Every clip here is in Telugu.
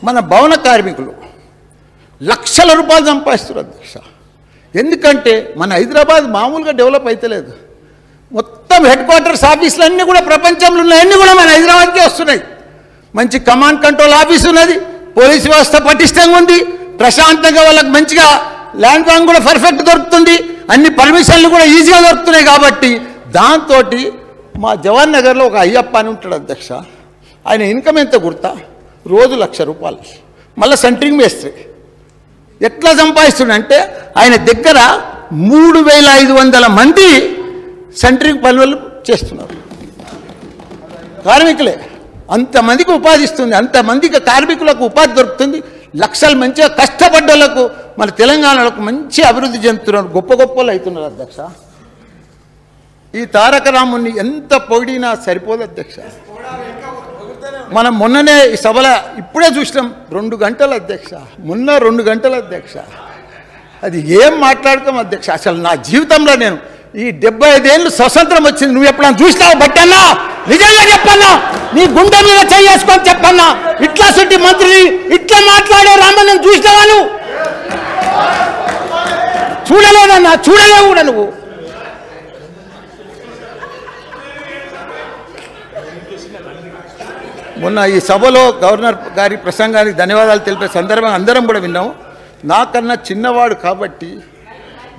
మన భవన కార్మికులు లక్షల రూపాయలు సంపాదిస్తున్నారు అధ్యక్ష. ఎందుకంటే మన హైదరాబాద్ మామూలుగా డెవలప్ అయితలేదు. మొత్తం హెడ్ క్వార్టర్స్ ఆఫీసులు అన్నీ కూడా ప్రపంచంలో ఉన్నాయన్నీ కూడా మన హైదరాబాద్కే వస్తున్నాయి. మంచి కమాండ్ కంట్రోల్ ఆఫీస్ ఉన్నది, పోలీసు వ్యవస్థ పటిష్టంగా ఉంది, ప్రశాంతంగా వాళ్ళకి మంచిగా ల్యాండ్ బ్యాంక్ కూడా పర్ఫెక్ట్ దొరుకుతుంది, అన్ని పర్మిషన్లు కూడా ఈజీగా దొరుకుతున్నాయి. కాబట్టి దాంతో మా జవహర్ నగర్లో ఒక అయ్యప్ప అని ఉంటాడు అధ్యక్ష. ఆయన ఇన్కమ్ ఎంత గుర్తా? రోజు 1,00,000 రూపాయలు. మళ్ళీ సెంట్రింగ్ వేస్తే ఎట్లా సంపాదిస్తుండంటే ఆయన దగ్గర 3,500 మంది సెంట్రింగ్ పనులు చేస్తున్నారు కార్మికులే. అంతమందికి ఉపాధి ఇస్తుంది, అంతమందికి కార్మికులకు ఉపాధి దొరుకుతుంది. లక్షలు మంచిగా కష్టపడ్డలకు మన తెలంగాణలకు మంచి అభివృద్ధి చెందుతున్నారు, గొప్ప గొప్పలు అవుతున్నారు అధ్యక్ష. ఈ తారక రాముని ఎంత పొగిడినా సరిపోదు అధ్యక్ష. మనం మొన్ననే ఈ సభలో ఇప్పుడే చూసినాం 2 గంటలు అధ్యక్ష, మొన్న 2 గంటలు అధ్యక్ష. అది ఏం మాట్లాడతాం అధ్యక్ష. అసలు నా జీవితంలో నేను ఈ 75 ఏళ్ళు స్వతంత్రం వచ్చింది, నువ్వు ఎప్పుడన్నా చూసినావు బట్టన్నా? నిజంగా చెప్పన్నా, నీ గుండె మీద చేసుకొని చెప్పన్నా, ఇట్లా సుట్టి మంత్రిని ఇట్లా మాట్లాడే రామన్న చూసినావా? నువ్వు చూడలేదన్నా, చూడలేవు కూడా నువ్వు. మొన్న ఈ సభలో గవర్నర్ గారి ప్రసంగానికి ధన్యవాదాలు తెలిపే సందర్భంగా అందరం కూడా విన్నాము. నాకన్నా చిన్నవాడు కాబట్టి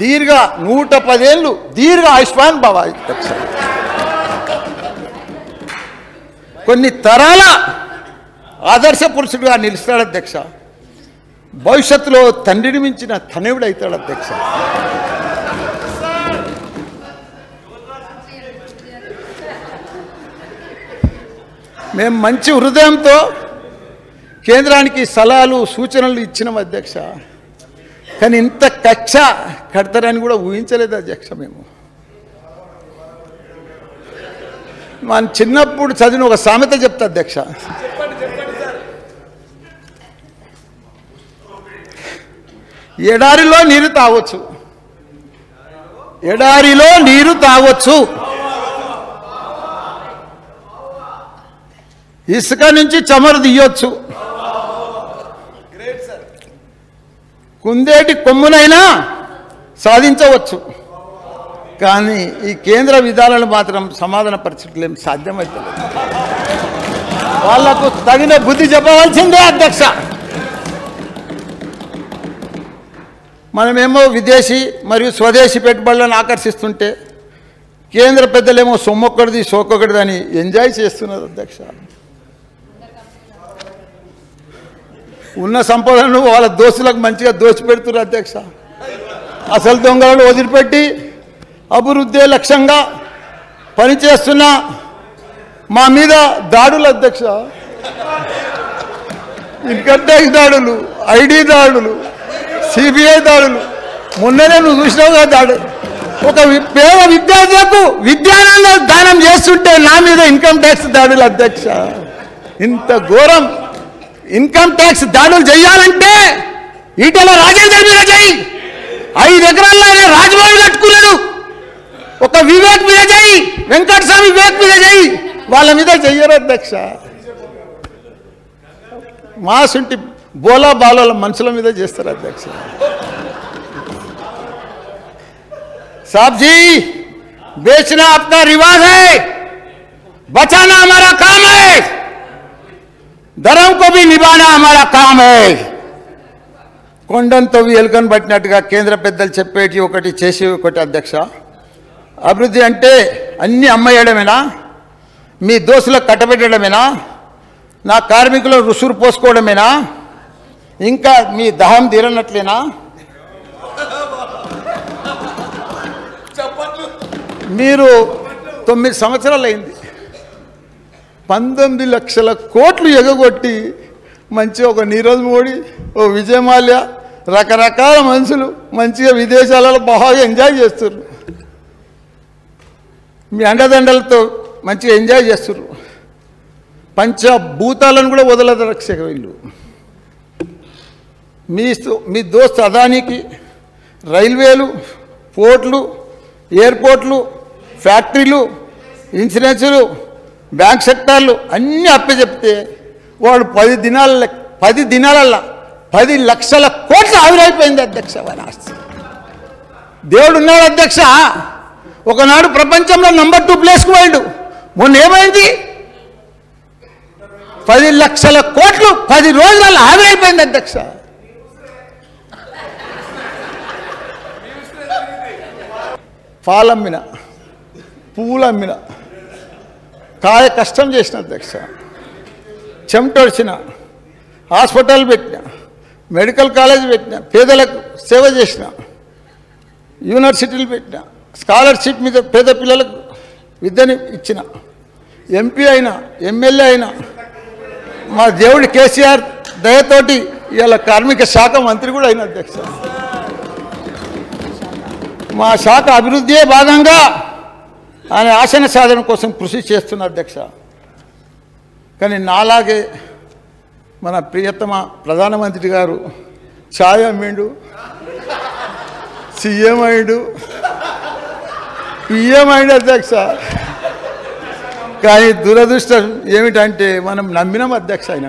110 ఏళ్ళు దీర్ఘ ఆయుష్మాన్ బాబా అధ్యక్ష. కొన్ని తరాల ఆదర్శ పురుషుడుగా నిలుస్తాడు అధ్యక్ష. భవిష్యత్తులో తండ్రిని మించిన తనయుడు అవుతాడు అధ్యక్ష. మేము మంచి హృదయంతో కేంద్రానికి సలహాలు సూచనలు ఇచ్చినాం అధ్యక్ష. కానీ ఇంత కక్ష కడతారని కూడా ఊహించలేదు అధ్యక్ష. మేము మన చిన్నప్పుడు చదివిన ఒక సామెత చెప్తా అధ్యక్ష. ఎడారిలో నీరు తాగొచ్చు, ఎడారిలో నీరు తాగొచ్చు, ఇసుక నుంచి చమరు తీయొచ్చు, కుందేటి కొమ్మునైనా సాధించవచ్చు. కానీ ఈ కేంద్ర విధానాలు మాత్రం సమాధాన పరిస్థితులు ఏం సాధ్యమవుతలేదు. వాళ్లకు తగిన బుద్ధి చెప్పవలసిందే అధ్యక్ష. మనమేమో విదేశీ మరియు స్వదేశీ పెట్టుబడులను ఆకర్షిస్తుంటే కేంద్ర పెద్దలేమో సొమ్మొక్కడిది సోకొకటిది అని ఎంజాయ్ చేస్తున్నారు అధ్యక్ష. ఉన్న సంపదను వాళ్ళ దోస్తులకు మంచిగా దోచిపెడుతున్నారు అధ్యక్ష. అసలు దొంగలను వదిలిపెట్టి అభివృద్ధి లక్ష్యంగా పనిచేస్తున్న మా మీద దాడులు అధ్యక్ష. ఇన్కమ్ ట్యాక్స్ దాడులు, ఐడి దాడులు, సిబిఐ దాడులు. మొన్ననే నువ్వు చూసినావు కదా దాడు. ఒక పేద విద్యార్థులకు విద్యానంద దానం చేస్తుంటే నా మీద ఇన్కమ్ ట్యాక్స్ దాడులు అధ్యక్ష. ఇంత ఘోరం ఇన్కమ్ ట్యాక్స్ దాడులు చేయాలంటే ఈటెల రాజేందర్ మీద చేయి, 5 ఎకరాల్లో రాజభవన్ కట్టుకున్నాడు. ఒక వివేక్ మీద చేయి, వెంకటస్వామి వివేక్ మీద చేయి, వాళ్ళ మీద చెయ్యరు అధ్యక్ష. మాసుంటి బోలా బాలోల మనుషుల మీద చేస్తారు అధ్యక్ష. साहब जी, बेचना अपना रिवाज है, बचाना हमारा काम है, धर्म को भी निभाना हमारा काम है. కొండంతో ఎలుకను పట్టినట్టుగా కేంద్ర పెద్దలు చెప్పేటి ఒకటి చేసి ఒకటి అధ్యక్ష. అభివృద్ధి అంటే అన్ని అమ్మేయడమేనా? మీ దోస్తులకు కట్టబెట్టడమేనా? నా కార్మికులు రుసురు పోసుకోవడమేనా? ఇంకా మీ దహం తీరనట్లేనా? మీరు 9 సంవత్సరాలు అయింది, 19 లక్షల కోట్లు ఎగగొట్టి మంచిగా ఒక నీరజ్ మోడీ, ఓ విజయ్ మాల్యా, రకరకాల మనుషులు మంచిగా విదేశాలలో బాగా ఎంజాయ్ చేస్తున్నారు. మీ అండదండలతో మంచిగా ఎంజాయ్ చేస్తున్నారు. పంచభూతాలను కూడా వదలదు రక్షక వీళ్ళు. మీ దోస్త్ అదానికి రైల్వేలు, పోర్ట్లు, ఎయిర్పోర్ట్లు, ఫ్యాక్టరీలు, ఇన్సూరెన్సులు, బ్యాంక్ సెక్టార్లు అన్నీ అప్పచెప్తే వాడు 10 దినాల 10 దినాలల్లా 10 లక్షల కోట్లు ఆవిరైపోయింది అధ్యక్ష వారి ఆస్తి. దేవుడు ఉన్నాడు అధ్యక్ష. ఒకనాడు ప్రపంచంలో నంబర్ 2 ప్లేస్కు పోయాడు. మొన్న ఏమైంది? 10 లక్షల కోట్లు 10 రోజులలో ఆవిరైపోయింది అధ్యక్ష. పాలమ్మిన, పువ్వులు అమ్మిన, కాయ కష్టం చేసిన అధ్యక్ష, చెమటొడిచిన, హాస్పిటల్ పెట్టిన, మెడికల్ కాలేజ్ పెట్టిన, పేదలకు సేవ చేసిన, యూనివర్సిటీలు పెట్టిన, స్కాలర్షిప్ మీద పేద పిల్లలకు విద్యని ఇచ్చిన, ఎంపీ అయినా ఎమ్మెల్యే అయినా మా దేవుడి కేసీఆర్ దయతోటి ఇవాళ కార్మిక శాఖ మంత్రి కూడా అయిన అధ్యక్ష. మా శాఖ అభివృద్ధియే భాగంగా ఆయన ఆశన సాధన కోసం కృషి చేస్తున్న అధ్యక్ష. కానీ నాలాగే మన ప్రియతమ ప్రధానమంత్రి గారు ఛాయ్ అమ్మిండు, సీఎం అయ్యాడు, పిఎం అయ్యాడు అధ్యక్ష. కానీ దురదృష్టం ఏమిటంటే మనం నమ్మినాం అధ్యక్ష ఆయన.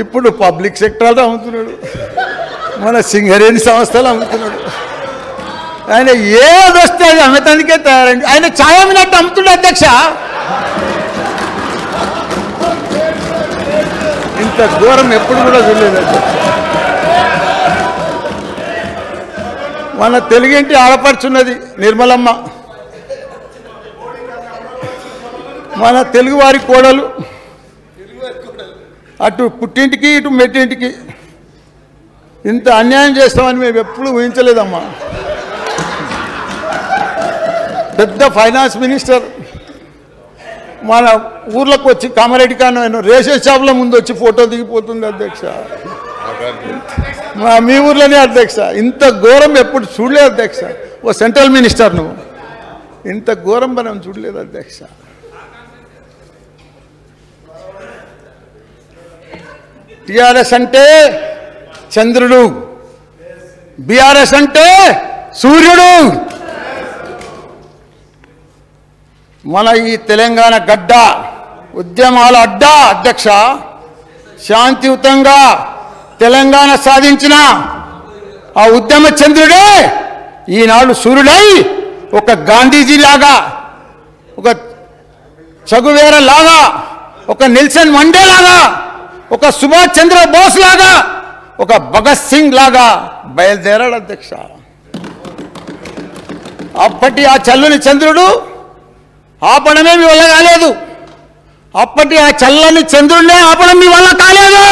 ఇప్పుడు పబ్లిక్ సెక్టర్లో అమ్ముతున్నాడు, మన సింగరేణి సంస్థలు అమ్ముతున్నాడు. ఆయన ఏది వస్తే అది అమ్మటానికే తయారండి. ఆయన ఛాయ్ అమ్మినట్టు అమ్ముతున్నాడు అధ్యక్ష. ఇంత ఘోరం ఎప్పుడు కూడా చూడలేదు అధ్యక్ష. మన తెలుగింటి ఆడపడుచున్నది నిర్మలమ్మ, మన తెలుగువారి కోడలు, అటు పుట్టింటికి ఇటు మెట్టింటికి ఇంత అన్యాయం చేస్తామని మేము ఎప్పుడు ఊహించలేదమ్మా. పెద్ద ఫైనాన్స్ మినిస్టర్ మన ఊర్లోకి వచ్చి కామారెడ్డి కాను రేషన్ షాపుల ముందు వచ్చి ఫోటో దిగిపోతుంది అధ్యక్ష. మీ ఊర్లోనే అధ్యక్ష. ఇంత ఘోరం ఎప్పుడు చూడలేదు అధ్యక్ష. ఓ సెంట్రల్ మినిస్టర్ నువ్వు ఇంత ఘోరం మనం చూడలేదు అధ్యక్ష. టిఆర్ఎస్ అంటే చంద్రుడు, బిఆర్ఎస్ అంటే సూర్యుడు. మన ఈ తెలంగాణ గడ్డ ఉద్యమాల అడ్డా అధ్యక్ష. శాంతియుతంగా తెలంగాణ సాధించిన ఆ ఉద్యమ చంద్రుడే ఈనాడు సూర్యుడై ఒక గాంధీజీలాగా, ఒక చగువేర లాగా, ఒక నెల్సన్ మండేలాగా, ఒక సుభాష్ చంద్ర బోస్ లాగా, ఒక భగత్ సింగ్ లాగా బయలుదేరాడు అధ్యక్ష. అప్పటి ఆ చల్లని చంద్రుడు ఆపడమే మీ వల్ల కాలేదు. అప్పటి ఆ చల్లని చంద్రుడినే ఆపడం మీ వల్ల కాలేదు.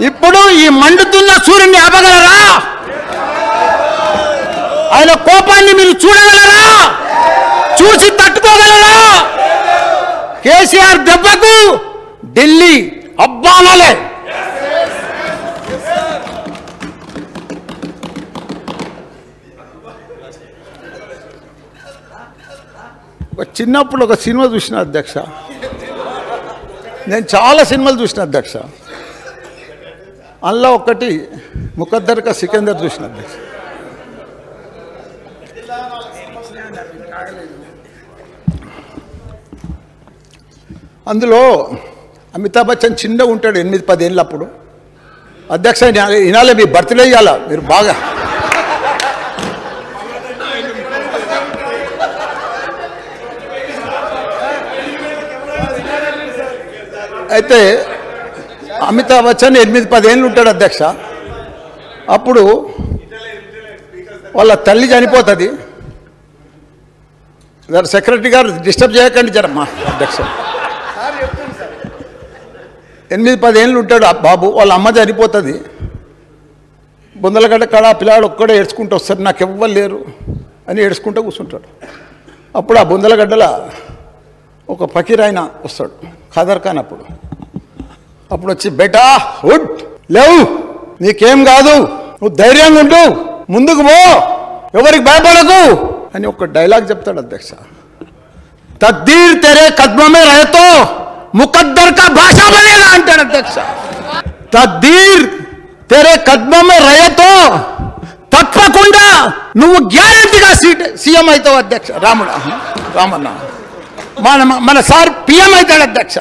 ఇప్పుడు ఈ మండుతున్న సూర్యుడిని ఆపగలరా? ఆయన కోపాన్ని మీరు చూడగలరా? చూసి తట్టుకోగలరా? కేసీఆర్ దెబ్బకు ఢిల్లీ అబ్బానాలే. చిన్నప్పుడు ఒక సినిమా చూసిన అధ్యక్ష. నేను చాలా సినిమాలు చూసిన అధ్యక్ష. అందులో ఒకటి ముఖద్దర్ కా సికందర్ చూసిన అధ్యక్ష. అందులో అమితాబ్ బచ్చన్ చిన్నగా ఉంటాడు, 8-10 ఏళ్ళు అప్పుడు. అధ్యక్ష ఇనాలే మీ బర్త్డే ఇవ్వాలా మీరు బాగా. అయితే అమితాబ్ బచ్చన్ 8-10 ఏళ్ళు ఉంటాడు అధ్యక్ష. అప్పుడు వాళ్ళ తల్లి చనిపోతుంది. సెక్రటరీ గారు డిస్టర్బ్ చేయకండి జరమ్మా అధ్యక్ష. 8-10 ఏళ్ళు ఉంటాడు ఆ బాబు. వాళ్ళ అమ్మ చనిపోతుంది. బొందలగడ్డ కాడ పిల్లాడు ఒక్కడే ఏడ్చుకుంటూ వస్తాడు, నాకు ఎవ్వరు లేరు అని ఏడ్చుకుంటూ కూర్చుంటాడు. అప్పుడు ఆ బొందలగడ్డల ఒక ఫకీర్ ఆయన వస్తాడు, ఖాదర్ ఖాన్. అప్పుడు వచ్చి బేటా హుడ్ లేవు, నీకేం కాదు, నువ్వు ధైర్యంగా ఉండు, ముందుకు పో, ఎవరికి భయపడకు అని ఒక డైలాగ్ చెప్తాడు అధ్యక్ష. తక్దీర్ తెరే కద్మే రహతో ముకద్దర్ కా భాషా బనేగా అంటాడు అధ్యక్ష. తక్దీర్ తెరే కద్మే రహతో తప్పకుండా నువ్వు గ్యారంటీగా సీఎం అవుతావు అధ్యక్ష. రామన్న మన సార్ పిఎం అవుతాడు అధ్యక్ష.